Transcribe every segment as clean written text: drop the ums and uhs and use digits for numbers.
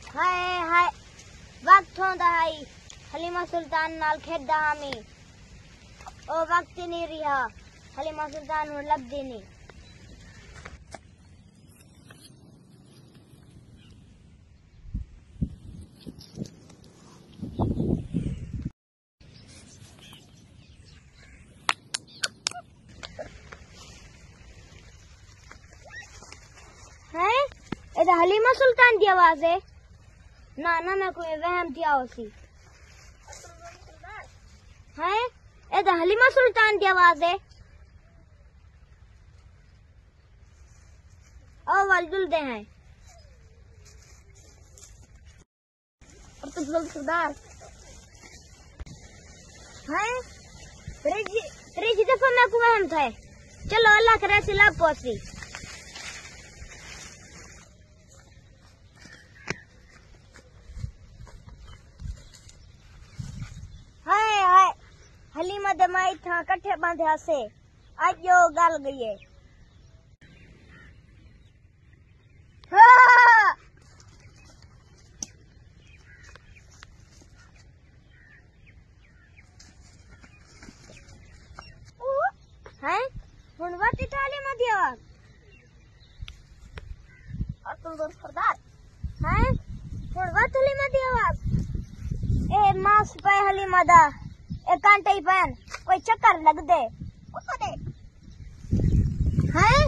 हाय हाय वक्त होंदा है हलीमा सुल्तान नाल खेदा हामी ओ वक्त नहीं रहा हलीमा सुल्तान नु लभदी नहीं। है ए हलीमा सुल्तान की आवाज है ना ना मैं कोई वहम थी आओसी है ए हलीमा सुल्तान की आवाज है ओ वालदुल दे हैं और तुम लोग सरदार है त्रीजी दफा मैं को वहम था। चलो अल्लाह करे सिला पहुंची। हलीमा दमाई था कट्ठे बांध्या से आज जो गल गई है। हैं हुन वाती थाली में दिया और तुम दोस्त सरदार हैं हुन वाती में दिया ए मास पे हलीमा दा एक कांटे ही पहन कोई चक्कर लग दे हैं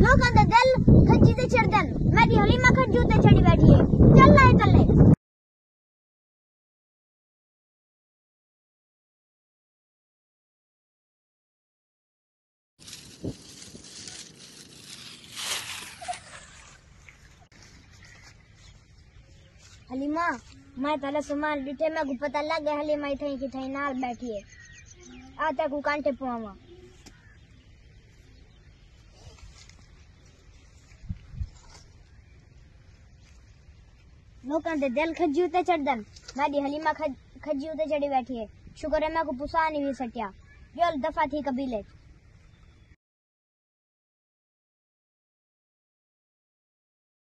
लोग अंदर दिल खज्जी ते चढ़दन मेरी हलीमा खज्जू ते चढ़ी बैठी है। चल ना कल्ले हलीमा मैं पहले सामान डिठे में को पता लग गया हलीमा इथे की थे नाल बैठी है आता को कांटे पुआवा लोकां दे दिल खज्जू ते चढ़दन मेरी हलीमा खज्जू ते चढ़ी बैठी है। शुक्र है मैं को पुसा नहीं भी सटिया जो दफा थी कबीले।